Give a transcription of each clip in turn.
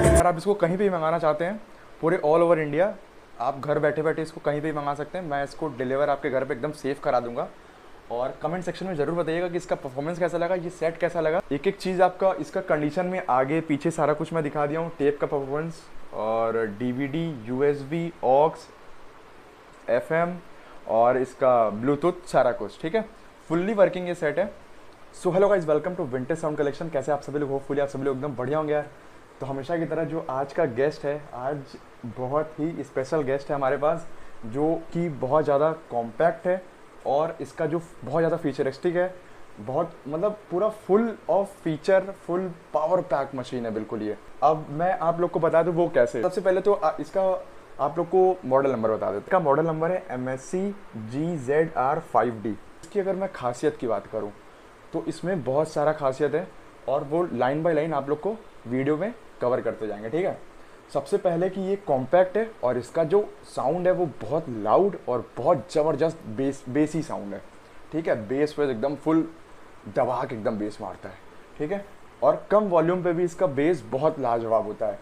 अगर आप इसको कहीं पे भी मंगाना चाहते हैं, पूरे ऑल ओवर इंडिया, आप घर बैठे बैठे इसको कहीं पे भी मंगा सकते हैं। मैं इसको डिलीवर आपके घर पे एकदम सेफ करा दूंगा। और कमेंट सेक्शन में ज़रूर बताइएगा कि इसका परफॉर्मेंस कैसा लगा, ये सेट कैसा लगा। एक एक चीज़ आपका इसका कंडीशन में आगे पीछे सारा कुछ मैं दिखा दिया हूँ, टेप का परफॉर्मेंस और डीवीडी, यूएसबी, ऑक्स, एफएम और इसका ब्लूटूथ, सारा कुछ ठीक है। फुल्ली वर्किंग ये सेट है। So hello guys, welcome to vintage sound collection. कैसे आप सभी लोग? होपफुली आप सभी लोग एकदम बढ़िया होंगे यार। तो हमेशा की तरह जो आज का गेस्ट है, आज बहुत ही स्पेशल गेस्ट है हमारे पास, जो कि बहुत ज़्यादा कॉम्पैक्ट है और इसका जो बहुत ज़्यादा फीचरिस्टिक है, बहुत मतलब पूरा full of feature, full power pack machine है बिल्कुल ये। अब मैं आप लोग को बता दूं वो कैसे। सबसे पहले तो इसका आप लोग को मॉडल नंबर बता देते। इसका मॉडल नंबर है MSC GZR5D। इसकी अगर मैं खासियत की बात करूँ तो इसमें बहुत सारा खासियत है और वो लाइन बाय लाइन आप लोग को वीडियो में कवर करते जाएंगे, ठीक है। सबसे पहले कि ये कॉम्पैक्ट है और इसका जो साउंड है वो बहुत लाउड और बहुत ज़बरदस्त बेसी साउंड है, ठीक है। बेस पे एकदम फुल दबा के एकदम बेस मारता है, ठीक है। और कम वॉल्यूम पे भी इसका बेस बहुत लाजवाब होता है,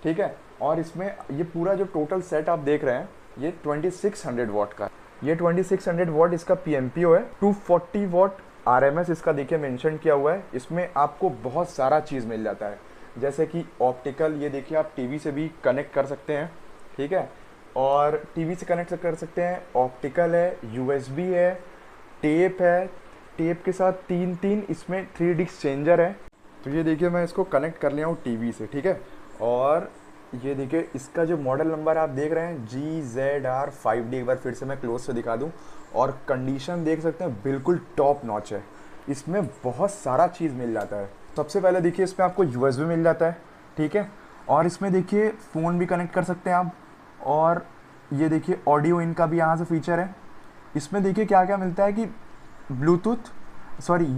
ठीक है। और इसमें ये पूरा जो टोटल सेट आप देख रहे हैं ये 2600 वॉट का है। ये 2600 वॉट इसका PMPO है। 240 वॉट RMS इसका देखिए मेंशन किया हुआ है। इसमें आपको बहुत सारा चीज़ मिल जाता है, जैसे कि ऑप्टिकल, ये देखिए आप टीवी से भी कनेक्ट कर सकते हैं, ठीक है। और टीवी से कनेक्ट कर सकते हैं, ऑप्टिकल है, USB है, टेप है, टेप के साथ तीन इसमें 3D एक्सचेंजर है। तो ये देखिए मैं इसको कनेक्ट कर लिया हूँ टीवी से, ठीक है। और ये देखिए इसका जो मॉडल नंबर आप देख रहे हैं GZR5D, एक बार फिर से मैं क्लोज से दिखा दूँ। और कंडीशन देख सकते हैं बिल्कुल टॉप नॉच है। इसमें बहुत सारा चीज़ मिल जाता है। सबसे पहले देखिए इसमें आपको USB मिल जाता है, ठीक है। और इसमें देखिए फ़ोन भी कनेक्ट कर सकते हैं आप। और ये देखिए ऑडियो इन का भी यहाँ से फीचर है। इसमें देखिए क्या क्या मिलता है कि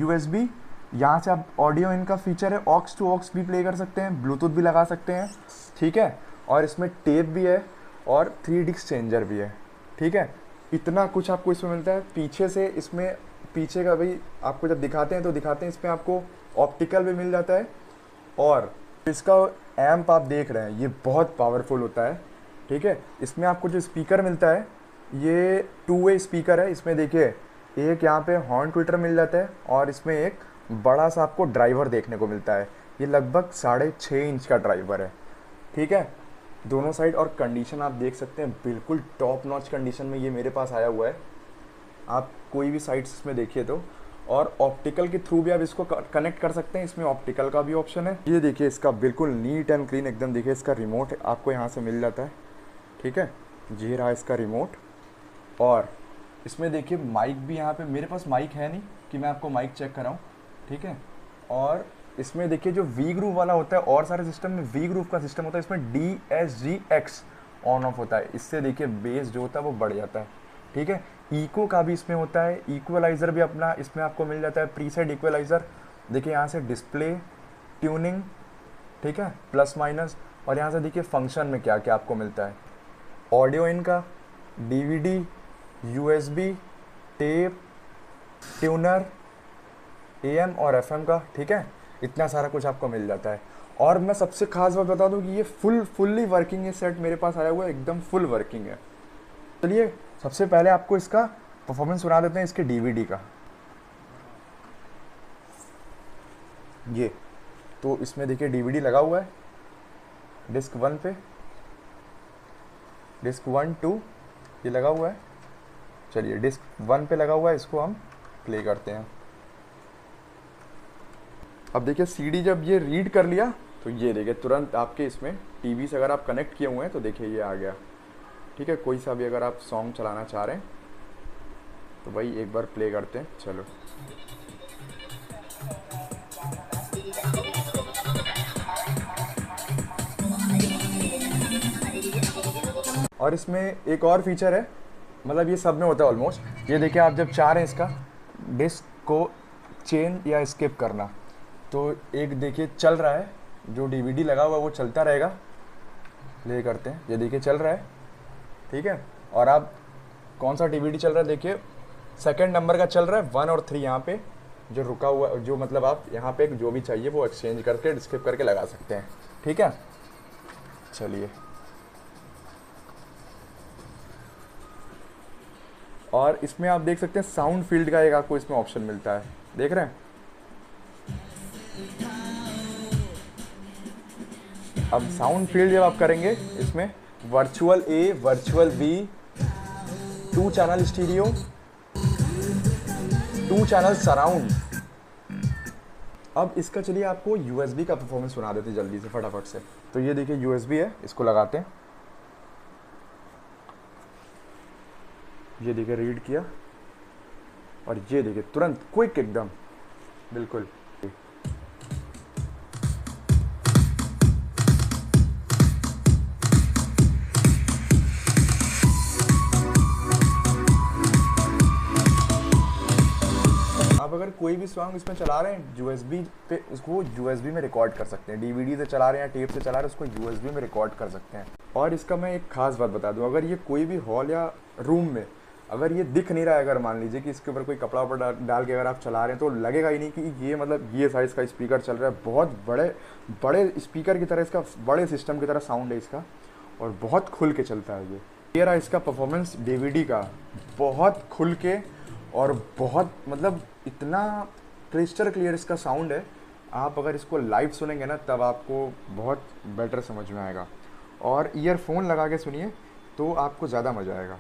USB, यहाँ से आप ऑडियो इन का फीचर है, ऑक्स टू ऑक्स भी प्ले कर सकते हैं, ब्लूटूथ भी लगा सकते हैं, ठीक है। और इसमें टेप भी है और 3D एक्सचेंजर भी है, ठीक है। इतना कुछ आपको इसमें मिलता है। पीछे से इसमें पीछे का भी आपको जब दिखाते हैं तो दिखाते हैं इसमें आपको ऑप्टिकल भी मिल जाता है। और इसका एम्प आप देख रहे हैं ये बहुत पावरफुल होता है, ठीक है। इसमें आपको जो स्पीकर मिलता है ये 2-वे स्पीकर है। इसमें देखिए एक यहाँ पे हॉर्न ट्विटर मिल जाता है और इसमें एक बड़ा सा आपको ड्राइवर देखने को मिलता है। ये लगभग 6.5 इंच का ड्राइवर है, ठीक है, दोनों साइड। और कंडीशन आप देख सकते हैं बिल्कुल टॉप नॉच कंडीशन में ये मेरे पास आया हुआ है। आप कोई भी साइट्स इसमें देखिए तो। और ऑप्टिकल के थ्रू भी आप इसको कनेक्ट कर सकते हैं, इसमें ऑप्टिकल का भी ऑप्शन है। ये देखिए इसका बिल्कुल नीट एंड क्लीन एकदम। देखिए इसका रिमोट आपको यहाँ से मिल जाता है, ठीक है। ये रहा इसका रिमोट। और इसमें देखिए माइक भी, यहाँ पे मेरे पास माइक है नहीं कि मैं आपको माइक चेक कराऊँ, ठीक है। और इसमें देखिए जो V ग्रूव वाला होता है, और सारे सिस्टम में V ग्रूव का सिस्टम होता है, इसमें DSGX ऑन ऑफ होता है। इससे देखिए बेस जो होता है वो बढ़ जाता है, ठीक है। इको का भी इसमें होता है, इक्वलाइज़र भी अपना इसमें आपको मिल जाता है, प्रीसेट इक्वलाइज़र। देखिए यहाँ से डिस्प्ले, ट्यूनिंग, ठीक है, प्लस माइनस। और यहाँ से देखिए फंक्शन में क्या क्या आपको मिलता है, ऑडियो इन का, DVD, USB, tape, tuner, AM और FM का, ठीक है। इतना सारा कुछ आपको मिल जाता है। और मैं सबसे खास बात बता दूं कि ये फुल्ली वर्किंग ये सेट मेरे पास आया हुआ है, एकदम फुल वर्किंग है। चलिए सबसे पहले आपको इसका परफॉर्मेंस सुना देते हैं इसके DVD का। ये तो इसमें देखिए DVD लगा हुआ है डिस्क 1 पे, डिस्क 1, 2 ये लगा हुआ है। चलिए डिस्क 1 पे लगा हुआ है, इसको हम प्ले करते हैं। अब देखिए CD जब ये रीड कर लिया तो ये देखिए तुरंत आपके इसमें टीवी से अगर आप कनेक्ट किए हुए हैं तो देखिए ये आ गया, ठीक है। कोई सा भी अगर आप सॉन्ग चलाना चाह रहे हैं तो वही एक बार प्ले करते हैं। चलो और इसमें एक और फीचर है, मतलब ये सब में होता है ऑलमोस्ट। ये देखिए आप जब चाह रहे हैं इसका डिस्क को चेंज या स्किप करना, तो एक देखिए चल रहा है, जो DVD लगा हुआ है वो चलता रहेगा। प्ले करते हैं, ये देखिए चल रहा है, ठीक है। और आप कौन सा DVD चल रहा है देखिए, सेकंड नंबर का चल रहा है, 1 और 3 यहाँ पे, जो रुका हुआ, जो मतलब आप यहाँ पे जो भी चाहिए वो एक्सचेंज करके डिस्क्रिप करके लगा सकते हैं। ठीक है, चलिए। और इसमें आप देख सकते हैं साउंड फील्ड का एक आपको इसमें ऑप्शन मिलता है, देख रहे हैं। अब साउंड फील्ड जब आप करेंगे इसमें virtual A, virtual B, 2 channel stereo, 2 channel surround. अब इसका चलिए आपको USB का परफॉर्मेंस सुना देते जल्दी से फटाफट से। तो ये देखिए USB है, इसको लगाते हैं। ये देखिए रीड किया और ये देखिए तुरंत क्विक एकदम, बिल्कुल। आप अगर कोई भी सॉन्ग इसमें चला रहे हैं USB पे, उसको USB में रिकॉर्ड कर सकते हैं। DVD से चला रहे हैं या टेप से चला रहे हैं, उसको USB में रिकॉर्ड कर सकते हैं। और इसका मैं एक खास बात बता दूं, अगर ये कोई भी हॉल या रूम में अगर ये दिख नहीं रहा है, अगर मान लीजिए कि इसके ऊपर कोई कपड़ा वपड़ा डाल के अगर आप चला रहे हैं, तो लगेगा ही नहीं कि ये मतलब ये साइज़ का स्पीकर चल रहा है। बहुत बड़े स्पीकर की तरह इसका, बड़े सिस्टम की तरह साउंड है इसका, और बहुत खुल के चलता है ये रहा इसका परफॉर्मेंस DVD का, बहुत खुल के और बहुत मतलब इतना क्रिस्टल क्लियर इसका साउंड है। आप अगर इसको लाइव सुनेंगे ना, तब आपको बहुत बेटर समझ में आएगा। और ईयरफोन लगा के सुनिए तो आपको ज़्यादा मज़ा आएगा।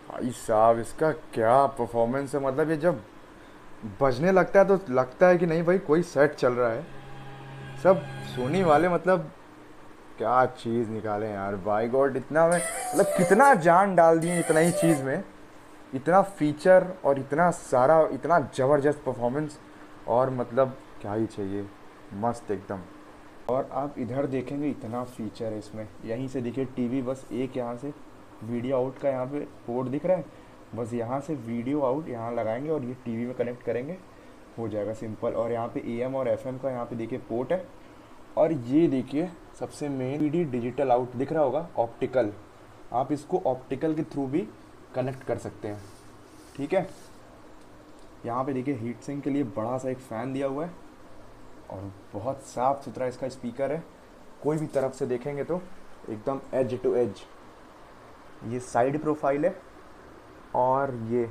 भाई साहब इसका क्या परफॉर्मेंस है, मतलब ये जब बजने लगता है तो लगता है कि नहीं भाई कोई सेट चल रहा है। सब सोनी वाले मतलब क्या चीज़ निकाले यार, बाय गॉड। इतना में मतलब कितना जान डाल दिए इतना ही चीज़ में, इतना फीचर और इतना सारा, इतना ज़बरदस्त परफॉर्मेंस, और मतलब क्या ही चाहिए, मस्त एकदम। और आप इधर देखेंगे इतना फीचर है इसमें। यहीं से देखिए TV, बस एक यहाँ से वीडियो आउट का यहाँ पे पोर्ट दिख रहा है, बस यहाँ से वीडियो आउट यहाँ लगाएंगे और ये TV में कनेक्ट करेंगे, हो जाएगा सिंपल। और यहाँ पे AM और FM का यहाँ पे देखिए पोर्ट है। और ये देखिए सबसे मेन CD डिजिटल आउट दिख रहा होगा, ऑप्टिकल। आप इसको ऑप्टिकल के थ्रू भी कनेक्ट कर सकते हैं। ठीक है, यहाँ पे देखिए हीट सिंक के लिए बड़ा सा एक फ़ैन दिया हुआ है, और बहुत साफ़ सुथरा इसका स्पीकर है। कोई भी तरफ से देखेंगे तो एकदम एज टू एज। ये साइड प्रोफाइल है और ये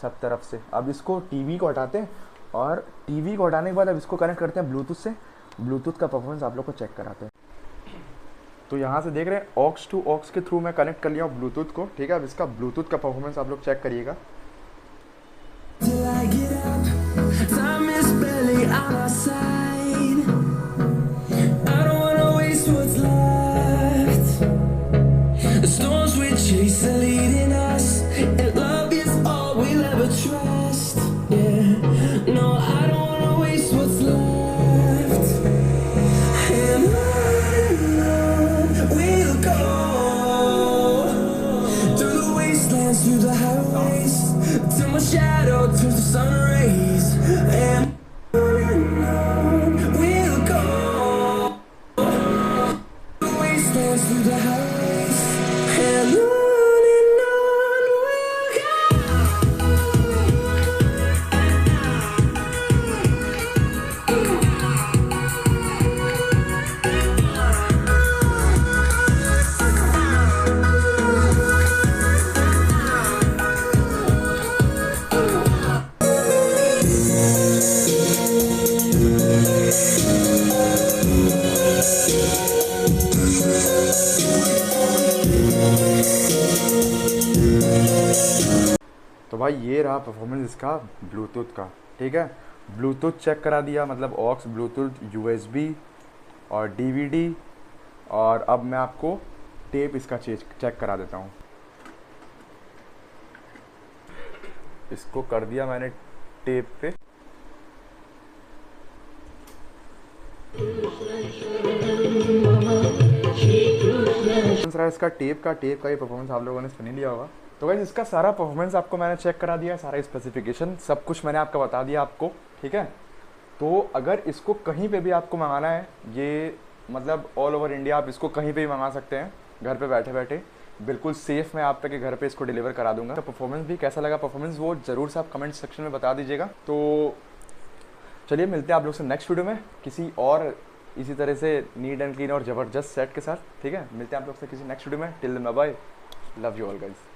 सब तरफ से। अब इसको TV को हटाते हैं, और TV को हटाने के बाद अब इसको कनेक्ट करते हैं ब्लूटूथ से। ब्लूटूथ का परफॉर्मेंस आप लोग को चेक कराते हैं। तो यहाँ से देख रहे हैं ऑक्स टू ऑक्स के थ्रू मैं कनेक्ट कर लिया हूँ ब्लूटूथ को। ठीक है, अब इसका ब्लूटूथ का परफॉर्मेंस आप लोग चेक करिएगा। तो भाई ये रहा परफॉर्मेंस इसका ब्लूटूथ का। ठीक है, ब्लूटूथ चेक करा दिया, मतलब ऑक्स, ब्लूटूथ, USB और DVD। और अब मैं आपको टेप इसका चेक करा देता हूँ। इसको कर दिया मैंने टेप पे। परफॉर्मेंस रहा इसका टेप का ये परफॉर्मेंस आप लोगों ने सुन ही लिया होगा। तो गाइस इसका सारा परफॉर्मेंस आपको मैंने चेक करा दिया है, सारा स्पेसिफिकेशन सब कुछ मैंने आपको बता दिया आपको, ठीक है। तो अगर इसको कहीं पे भी आपको मंगाना है, ये मतलब ऑल ओवर इंडिया आप इसको कहीं पे भी मंगा सकते हैं, घर पे बैठे बैठे बिल्कुल सेफ़ मैं आप पे के घर पे इसको डिलीवर करा दूंगा। तो परफॉर्मेंस भी कैसा लगा परफॉर्मेंस वो ज़रूर से आप कमेंट सेक्शन में बता दीजिएगा। तो चलिए मिलते हैं आप लोग से नेक्स्ट वीडियो में किसी और इसी तरह से नीट एंड क्लीन और ज़बरदस्त सेट के साथ, ठीक है। मिलते हैं आप लोग से किसी नेक्स्ट वीडियो में। Till then bye bye, love you all guys.